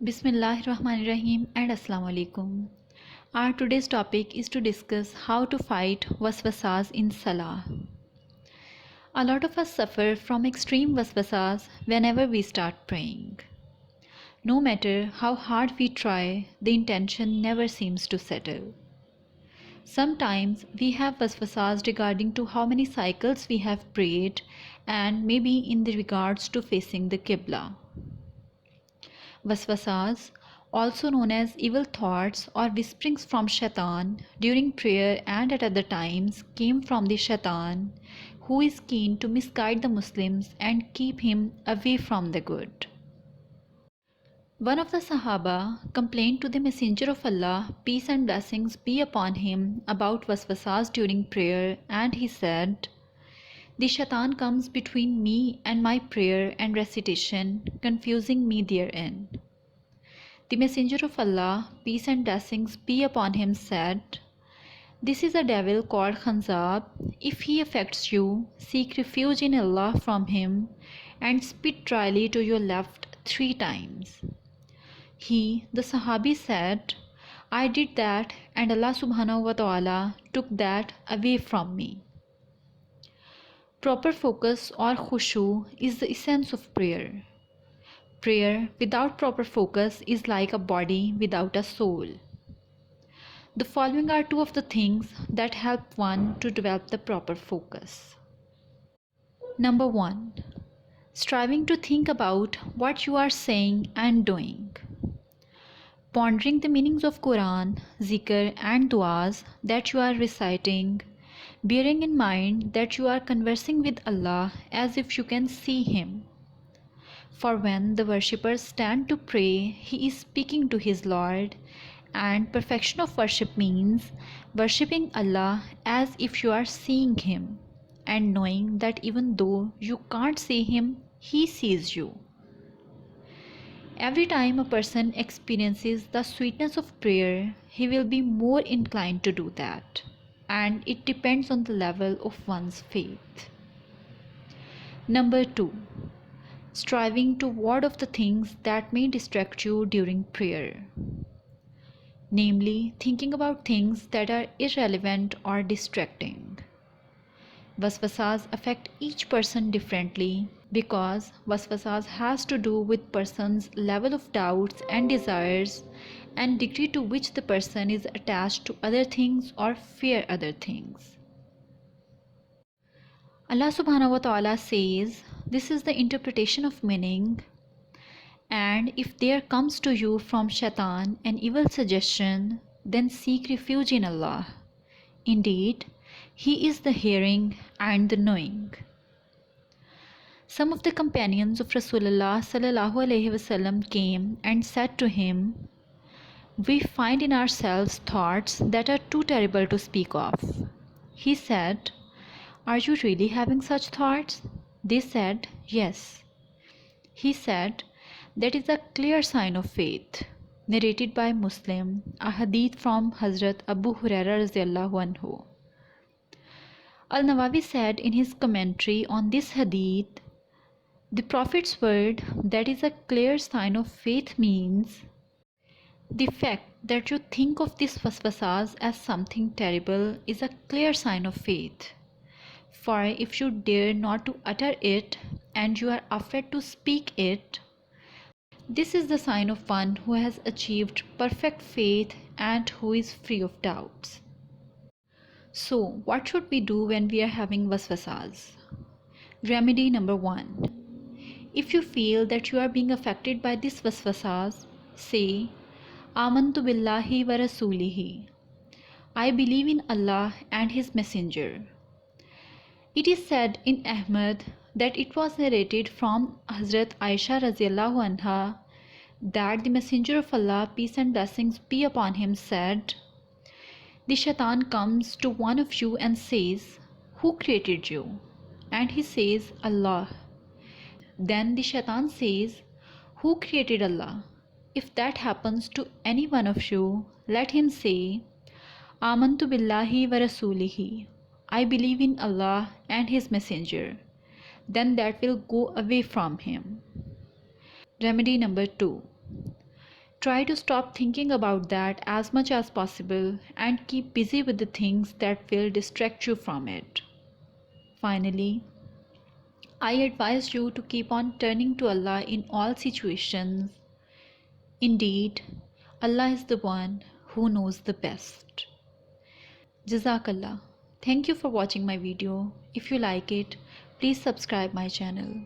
Bismillahirrahmanirrahim and Assalamu alaikum. Our today's topic is to discuss how to fight waswasas in Salah. A lot of us suffer from extreme waswasas whenever we start praying. No matter how hard we try, the intention never seems to settle. Sometimes we have waswasas regarding to how many cycles we have prayed and maybe in the regards to facing the Qibla. Waswasas, also known as evil thoughts or whisperings from Shaitan during prayer and at other times, came from the Shaitan, who is keen to misguide the Muslims and keep him away from the good. One of the Sahaba complained to the Messenger of Allah, peace and blessings be upon him, about waswasas during prayer, and he said, "The Shaitan comes between me and my prayer and recitation, confusing me therein." The Messenger of Allah, peace and blessings be upon him, said, "This is a devil called Khanzab. If he affects you, seek refuge in Allah from him and spit dryly to your left 3 times." He, the Sahabi, said, "I did that and Allah subhanahu wa ta'ala took that away from me." Proper focus or khushu is the essence of prayer. Prayer without proper focus is like a body without a soul. The following are 2 of the things that help one to develop the proper focus. Number 1. Striving to think about what you are saying and doing. Pondering the meanings of Quran, zikr and du'as that you are reciting, bearing in mind that you are conversing with Allah as if you can see Him. For when the worshippers stand to pray, he is speaking to his Lord, and perfection of worship means worshipping Allah as if you are seeing Him, and knowing that even though you can't see Him, He sees you. Every time a person experiences the sweetness of prayer, he will be more inclined to do that, and it depends on the level of one's faith. Number 2. Striving to ward off the things that may distract you during prayer, namely thinking about things that are irrelevant or distracting. Waswasas affect each person differently because waswasas has to do with person's level of doubts and desires and degree to which the person is attached to other things or fear other things. Allah subhanahu wa ta'ala says, this is the interpretation of meaning, and if there comes to you from Shaitan an evil suggestion, then seek refuge in Allah. Indeed, He is the hearing and the knowing. Some of the companions of Rasulullah sallallahu alaihi wasallam came and said to him, "We find in ourselves thoughts that are too terrible to speak of." He said, "Are you really having such thoughts?" They said, "Yes." He said, "That is a clear sign of faith." Narrated by Muslim, a hadith from Hazrat Abu Hurairah radhiyallahu anhu. Al-Nawawi said in his commentary on this hadith, the Prophet's word, "that is a clear sign of faith," means the fact that you think of these waswasas as something terrible is a clear sign of faith. For if you dare not to utter it and you are afraid to speak it, this is the sign of one who has achieved perfect faith and who is free of doubts. So, what should we do when we are having waswasas? Remedy number 1. If you feel that you are being affected by these waswasas, say, "Amantu billahi wa rasulihi." I believe in Allah and His Messenger. It is said in Ahmad that it was narrated from Hazrat Aisha radhiyallahu anha that the Messenger of Allah, peace and blessings be upon him, said, "The Shaitan comes to one of you and says, 'Who created you?' And he says, 'Allah.' Then the Shaitan says, 'Who created Allah?' If that happens to any one of you, let him say, 'Amantu billahi wa rasulihi.' I believe in Allah and His Messenger. Then that will go away from him. Remedy number 2. Try to stop thinking about that as much as possible and keep busy with the things that will distract you from it. Finally, I advise you to keep on turning to Allah in all situations. Indeed, Allah is the one who knows the best. Jazakallah. Thank you for watching my video. If you like it, please subscribe my channel.